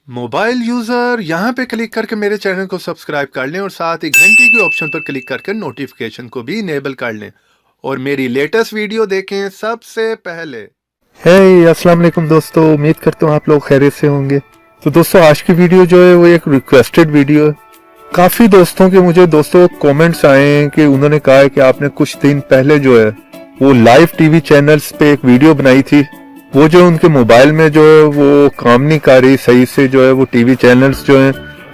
Mobile user यहाँ पे click करके मेरे चैनल को सब्सक्राइब कर लें और साथ ही घंटी के ऑप्शन पर क्लिक करके नोटिफिकेशन को भी इनेबल कर लें और मेरी लेटेस्ट वीडियो देखें सबसे पहले। अस्सलाम वालेकुम दोस्तों, उम्मीद करता हूँ आप लोग खैरियत से होंगे। तो दोस्तों आज की वीडियो जो है वो एक रिक्वेस्टेड वीडियो है। काफी दोस्तों के मुझे कमेंट्स आए हैं कि उन्होंने कहा है कि आपने कुछ दिन पहले जो है वो लाइव टीवी चैनल्स पे एक वीडियो बनाई थी, वो जो उनके मोबाइल में जो है वो काम नहीं कर रही सही से, जो है वो टीवी चैनल्स जो है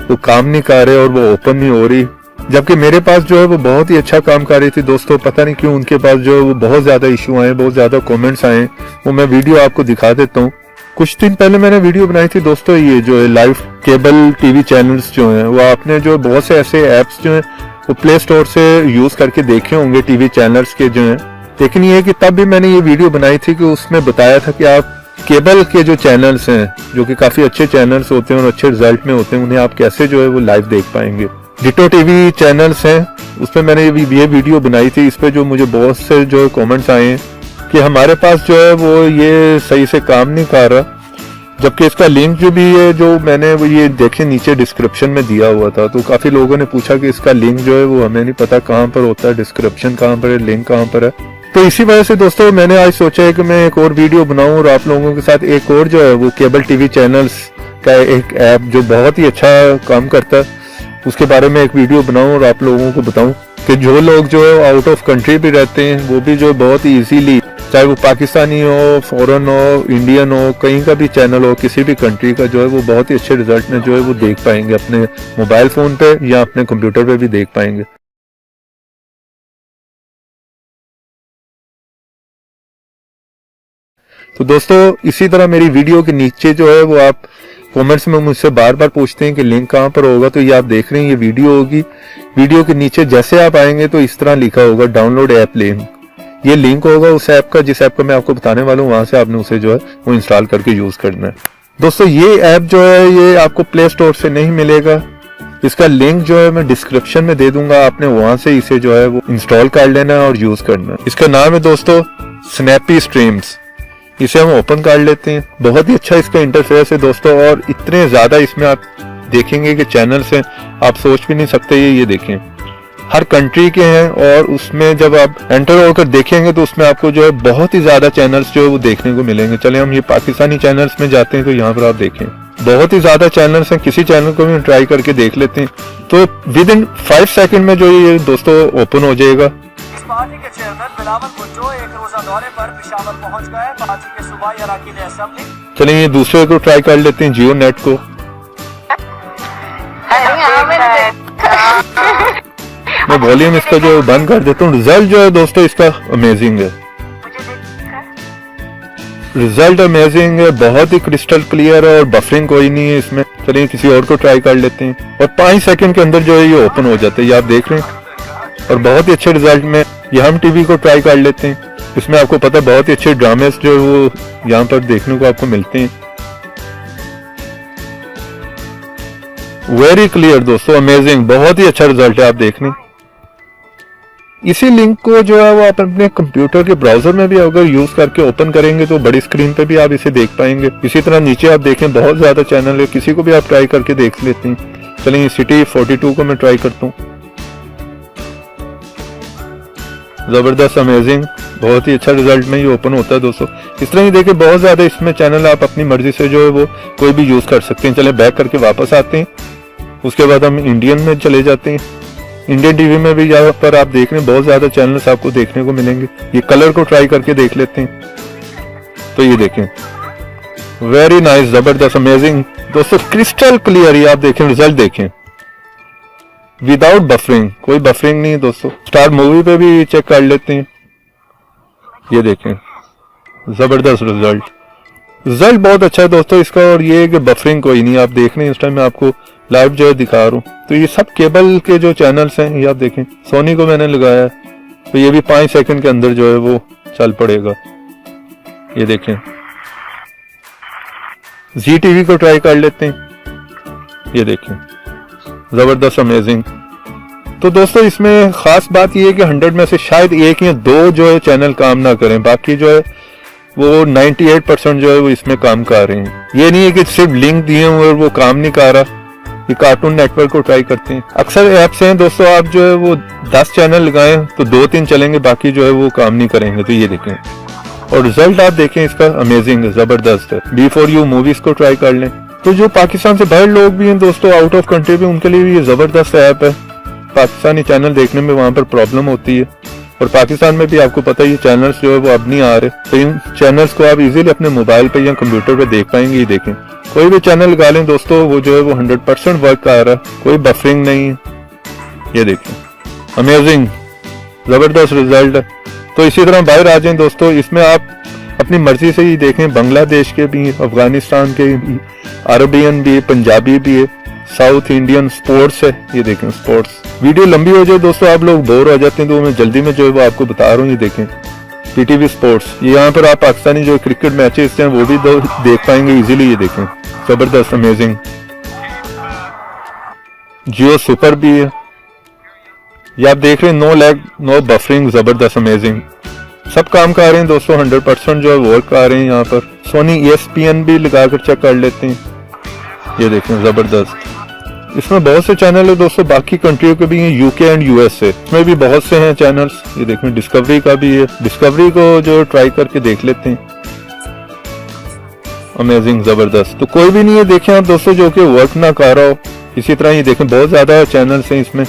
वो काम नहीं कर रहे और वो ओपन नहीं हो रही, जबकि मेरे पास जो है वो बहुत ही अच्छा काम कर रही थी। दोस्तों पता नहीं क्यों उनके पास जो है वो बहुत ज्यादा इशू आए, बहुत ज्यादा कमेंट्स आए, वो मैं वीडियो आपको दिखा देता हूँ। कुछ दिन पहले मैंने वीडियो बनाई थी दोस्तों, ये जो है लाइव केबल टीवी चैनल्स जो है वो आपने जो बहुत से ऐसे एप्स जो है वो प्ले स्टोर से यूज करके देखे होंगे टीवी चैनल्स के जो है, लेकिन ये कि तब भी मैंने ये वीडियो बनाई थी कि उसमें बताया था कि आप केबल के जो चैनल्स हैं जो कि काफी अच्छे चैनल्स होते हैं और अच्छे रिजल्ट में होते हैं, उन्हें आप कैसे जो है वो लाइव देख पाएंगे। डिटो टीवी चैनल्स हैं उसमें मैंने ये वीडियो बनाई थी। इस पे जो मुझे बहुत से जो कमेंट्स आए हैं कि हमारे पास जो है वो ये सही से काम नहीं कर रहा, जबकि इसका लिंक जो भी है जो मैंने वो ये देखे नीचे डिस्क्रिप्शन में दिया हुआ था। तो काफी लोगों ने पूछा कि इसका लिंक जो है वो हमें नहीं पता कहाँ पर होता है, डिस्क्रिप्शन कहाँ पर है, लिंक कहाँ पर है। तो इसी वजह से दोस्तों मैंने आज सोचा है कि मैं एक और वीडियो बनाऊं और आप लोगों के साथ एक और जो है वो केबल टीवी चैनल्स का एक ऐप जो बहुत ही अच्छा काम करता है उसके बारे में एक वीडियो बनाऊं और आप लोगों को बताऊं कि जो लोग जो है आउट ऑफ कंट्री भी रहते हैं वो भी जो बहुत ही इजीली, चाहे वो पाकिस्तानी हो, फॉरेन हो, इंडियन हो, कहीं का भी चैनल हो, किसी भी कंट्री का जो है वो बहुत ही अच्छे रिजल्ट में जो है वो देख पाएंगे, अपने मोबाइल फोन पे या अपने कंप्यूटर पे भी देख पाएंगे। तो दोस्तों इसी तरह मेरी वीडियो के नीचे जो है वो आप कमेंट्स में मुझसे बार बार पूछते हैं कि लिंक कहाँ पर होगा, तो ये आप देख रहे हैं ये वीडियो होगी। वीडियो के नीचे जैसे आप आएंगे तो इस तरह लिखा होगा डाउनलोड ऐप लिंक। ये लिंक होगा उस ऐप का जिस ऐप का मैं आपको बताने वाला हूँ, वहां से आपने उसे जो है वो इंस्टॉल करके यूज करना है। दोस्तों ये ऐप जो है ये आपको प्ले स्टोर से नहीं मिलेगा, इसका लिंक जो है मैं डिस्क्रिप्शन में दे दूंगा, आपने वहां से इसे जो है वो इंस्टॉल कर लेना है और यूज करना है। इसका नाम है दोस्तों स्नैपी स्ट्रीम्स। इसे हम ओपन कर लेते हैं। बहुत ही अच्छा इसका इंटरफेस है दोस्तों, और इतने ज्यादा इसमें आप देखेंगे कि चैनल्स हैं आप सोच भी नहीं सकते। ये देखें हर कंट्री के हैं और उसमें जब आप एंटर होकर देखेंगे तो उसमें आपको जो है बहुत ही ज्यादा चैनल्स जो है वो देखने को मिलेंगे। चले हम ये पाकिस्तानी चैनल्स में जाते हैं तो यहाँ पर आप देखें बहुत ही ज्यादा चैनल्स हैं। किसी चैनल को भी ट्राई करके देख लेते हैं तो विद इन 5 सेकंड में जो ये दोस्तों ओपन हो जाएगा। पार्टी के चेयरमैन बिलावल भुट्टो एक रोजा दौरे पर पेशावर पहुंच गए। पार्टी के सूबाई अरकान असेंबली। चलिए ये दूसरे को ट्राई कर लेते हैं, जियो नेट को। मैं वॉल्यूम इसका जो बंद कर देता हूँ। रिजल्ट जो है दोस्तों इसका अमेजिंग है, रिजल्ट अमेजिंग है, बहुत ही क्रिस्टल क्लियर है और बफरिंग कोई नहीं है इसमें। चलिए किसी और को ट्राई कर लेते हैं और 5 सेकंड के अंदर जो है ये ओपन हो जाता है, ये आप देख रहे हैं, और बहुत ही अच्छे रिजल्ट में। ये हम टीवी को ट्राई कर लेते हैं, इसमें आपको पता है बहुत ही अच्छे ड्रामेस जो वो यहाँ पर देखने को आपको मिलते हैं। वेरी क्लियर दोस्तों, अमेजिंग, बहुत ही अच्छा रिजल्ट है, आप देख लें। इसी लिंक को जो है वो आप अपने कंप्यूटर के ब्राउजर में भी अगर यूज करके ओपन करेंगे तो बड़ी स्क्रीन पे भी आप इसे देख पाएंगे। इसी तरह नीचे आप देखें बहुत ज्यादा चैनल है, किसी को भी आप ट्राई करके देख लेते हैं। चलिए सिटी 42 को मैं ट्राई करता हूँ। जबरदस्त, अमेजिंग, बहुत ही अच्छा रिजल्ट में ये ओपन होता है दोस्तों। इस तरह ही देखिए बहुत ज्यादा इसमें चैनल आप अपनी मर्जी से जो है वो कोई भी यूज कर सकते हैं। चले बैक करके वापस आते हैं, उसके बाद हम इंडियन में चले जाते हैं। इंडियन टीवी में भी यहाँ पर आप देख रहे हैं बहुत ज्यादा चैनल्स आपको देखने को मिलेंगे। ये कलर को ट्राई करके देख लेते हैं तो ये देखें, वेरी नाइस, जबरदस्त, अमेजिंग दोस्तों, क्रिस्टल क्लियर। ये आप देखें रिजल्ट देखें विदाउट बफरिंग, कोई बफरिंग नहीं है दोस्तों। स्टार मूवी पे भी चेक कर लेते हैं, ये देखें जबरदस्त रिजल्ट, रिजल्ट बहुत अच्छा है दोस्तों इसका। और ये कि बफरिंग कोई नहीं, आप देख रहे हैं इस टाइम मैं आपको लाइव जो है दिखा रहा हूँ। तो ये सब केबल के जो चैनल्स हैं ये आप देखें, सोनी को मैंने लगाया है तो ये भी 5 सेकंड के अंदर जो है वो चल पड़ेगा। ये देखें जी टीवी को ट्राई कर लेते हैं, ये देखें जबरदस्त, अमेजिंग। तो दोस्तों इसमें खास बात यह है कि 100 में से शायद 1 या 2 जो है चैनल काम ना करें, बाकी जो है वो 98% जो है वो इसमें काम कर रहे हैं। ये नहीं है कि सिर्फ लिंक दिए हुए और वो काम नहीं कर रहा। ये कार्टून नेटवर्क को ट्राई करते हैं। अक्सर ऐप्स हैं दोस्तों, आप जो है वो 10 चैनल लगाएं तो 2-3 चलेंगे, बाकी जो है वो काम नहीं करेंगे। तो ये देखें और रिजल्ट आप देखें इसका अमेजिंग है, जबरदस्त है। B4U मूवीज को ट्राई कर लें। तो जो पाकिस्तान से बाहर लोग भी हैं दोस्तों, आउट ऑफ कंट्री भी, उनके लिए भी ये जबरदस्त ऐप है। पाकिस्तानी चैनल देखने में वहां पर प्रॉब्लम होती है और पाकिस्तान में भी आपको पता है ये चैनल्स जो है वो अब नहीं आ रहे। तो इन चैनल्स को आप इजीली अपने मोबाइल पे या कंप्यूटर पे देख पाएंगे। ये देखें कोई भी चैनल लगा लें दोस्तों, वो जो है वो 100% वर्क कर रहा है, कोई बफरिंग नहीं है। ये देखें अमेजिंग, जबरदस्त रिजल्ट है। तो इसी तरह बाहर आ जाएं दोस्तों, इसमें आप अपनी मर्जी से ही देखें। बांग्लादेश के भी, अफगानिस्तान के भी, अरबियन भी, पंजाबी भी है, साउथ इंडियन स्पोर्ट्स है। ये देखें स्पोर्ट्स। वीडियो लंबी हो जाए दोस्तों, आप लोग बोर हो जाते हैं, तो मैं जल्दी में जो है वो आपको बता रहा हूँ। ये देखें PTV स्पोर्ट्स, ये यहाँ पर आप पाकिस्तानी जो क्रिकेट मैचेस हैं वो भी देख पाएंगे इजीली। ये देखें जबरदस्त अमेजिंग। जियो सुपर भी है, ये आप देख रहे हैं, नो लैग नो बफरिंग, जबरदस्त अमेजिंग। सब काम कर रहे हैं दोस्तों, 100% जो है वर्क कर रहे हैं। यहाँ पर सोनी ESPN भी लगाकर चेक कर लेते हैं। ये देखें जबरदस्त। इसमें बहुत से चैनल है दोस्तों, बाकी कंट्रियों के भी हैं, UK एंड US से, इसमें भी बहुत से हैं चैनल्स। ये देखें डिस्कवरी का भी है, डिस्कवरी को जो ट्राई करके देख लेते हैं। अमेजिंग, जबरदस्त। तो कोई भी नहीं है देखें आप दोस्तों जो कि वर्क ना कर रहा हो। इसी तरह ये देखें बहुत ज्यादा चैनल्स हैं इसमें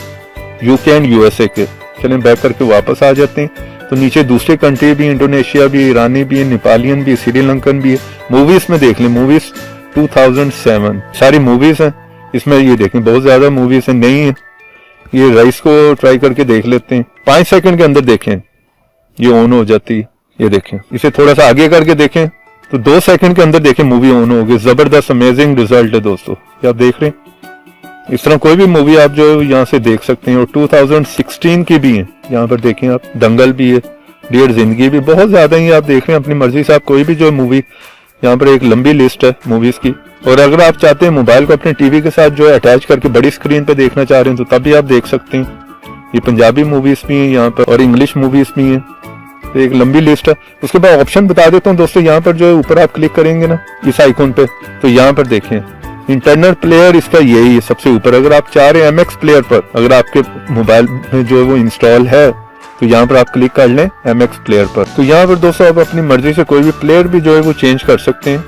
UK एंड USA के। चलें बैक करके वापस आ जाते हैं। तो नीचे दूसरे कंट्री भी, इंडोनेशिया भी, ईरानी भी, नेपालियन भी, श्रीलंकन भी है। मूवीज में देख लें, मूवीज 2007 सारी मूवीज हैं इसमें। ये देखें बहुत ज्यादा मूवीज है, नहीं है। ये राइस को ट्राई करके देख लेते हैं, 5 सेकंड के अंदर देखें ये ऑन हो जाती है। ये देखें, इसे थोड़ा सा आगे करके देखें तो 2 सेकंड के अंदर देखें मूवी ऑन हो गई। जबरदस्त अमेजिंग रिजल्ट है दोस्तों, ये आप देख रहे हैं। इस तरह कोई भी मूवी आप जो यहाँ से देख सकते हैं। और 2016 की भी है, यहाँ पर देखें आप, दंगल भी है, डियर जिंदगी भी, बहुत ज्यादा ही आप देख रहे हैं अपनी मर्जी से। आप कोई भी जो मूवी, यहाँ पर एक लंबी लिस्ट है मूवीज की। और अगर आप चाहते हैं मोबाइल को अपने टीवी के साथ जो है अटैच करके बड़ी स्क्रीन पे देखना चाह रहे हैं तो तब भी आप देख सकते हैं। ये पंजाबी मूवीज भी हैं यहाँ पर और इंग्लिश मूवीज भी हैं। तो एक लंबी लिस्ट है। उसके बाद ऑप्शन बता देता हूँ दोस्तों, यहाँ पर जो है ऊपर आप क्लिक करेंगे ना इस आइकॉन पे, तो यहाँ पर देखें इंटरनल प्लेयर इसका यही है सबसे ऊपर। अगर आप चाह रहे हैं MX प्लेयर पर, अगर आपके मोबाइल में जो है वो इंस्टॉल है तो यहाँ पर आप क्लिक कर लें MX प्लेयर पर। तो यहाँ पर दोस्तों आप अपनी मर्जी से कोई भी प्लेयर भी जो है वो चेंज कर सकते हैं।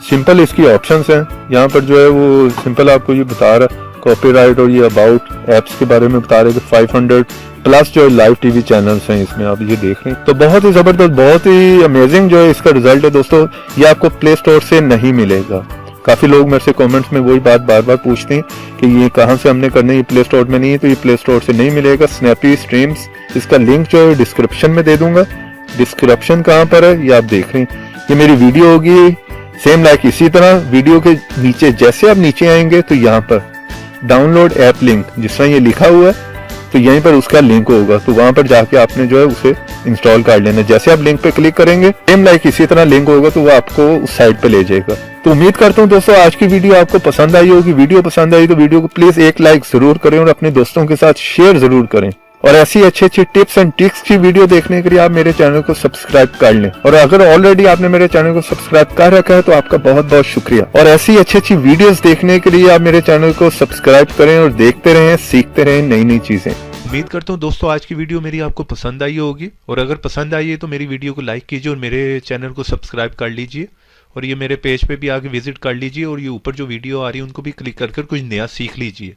सिंपल इसकी ऑप्शंस हैं। यहाँ पर जो है वो सिंपल आपको ये बता रहा है कॉपीराइट और ये अबाउट एप्स के बारे में बता रहे हैं। 500 प्लस जो लाइव टीवी चैनल्स हैं इसमें, आप ये देख रहे हैं। तो बहुत ही जबरदस्त, बहुत ही अमेजिंग जो है इसका रिजल्ट है दोस्तों। ये आपको प्ले स्टोर से नहीं मिलेगा। काफी लोग मेरे से कमेंट्स में वही बात बार बार पूछते हैं कि ये कहाँ से हमने करना है, ये प्ले स्टोर में नहीं है। तो ये प्ले स्टोर से नहीं मिलेगा। स्नैपी स्ट्रीम्स, इसका लिंक जो है डिस्क्रिप्शन में दे दूंगा। डिस्क्रिप्शन कहाँ पर है ये आप देख रहे हैं। ये मेरी वीडियो होगी सेम लाइक इसी तरह। वीडियो के नीचे जैसे आप नीचे आएंगे तो यहाँ पर डाउनलोड ऐप लिंक, जिस तरह ये लिखा हुआ है, तो यहीं पर उसका लिंक होगा। तो वहां पर जाके आपने जो है उसे इंस्टॉल कर लेना। जैसे आप लिंक पे क्लिक करेंगे सेम लाइक इसी तरह लिंक होगा, तो वो आपको उस साइट पे ले जाएगा। तो उम्मीद करता हूँ दोस्तों आज की वीडियो आपको पसंद आई होगी। वीडियो पसंद आई तो वीडियो को प्लीज एक लाइक जरूर करें और अपने दोस्तों के साथ शेयर जरूर करें। और ऐसी अच्छी अच्छी टिप्स एंड ट्रिक्स की वीडियो देखने के लिए आप मेरे चैनल को सब्सक्राइब कर लें। और अगर ऑलरेडी आपने मेरे चैनल को सब्सक्राइब कर रखा है तो आपका बहुत बहुत शुक्रिया। और ऐसी अच्छी अच्छी वीडियोस देखने के लिए आप मेरे चैनल को सब्सक्राइब करें और देखते रहें, सीखते रहें नई नई चीजें। उम्मीद करता हूँ दोस्तों आज की वीडियो मेरी आपको पसंद आई होगी। और अगर पसंद आई है तो मेरी वीडियो को लाइक कीजिए और मेरे चैनल को सब्सक्राइब कर लीजिए। और ये मेरे पेज पे भी आके विजिट कर लीजिए और ये ऊपर जो वीडियो आ रही है उनको भी क्लिक कर कुछ नया सीख लीजिए।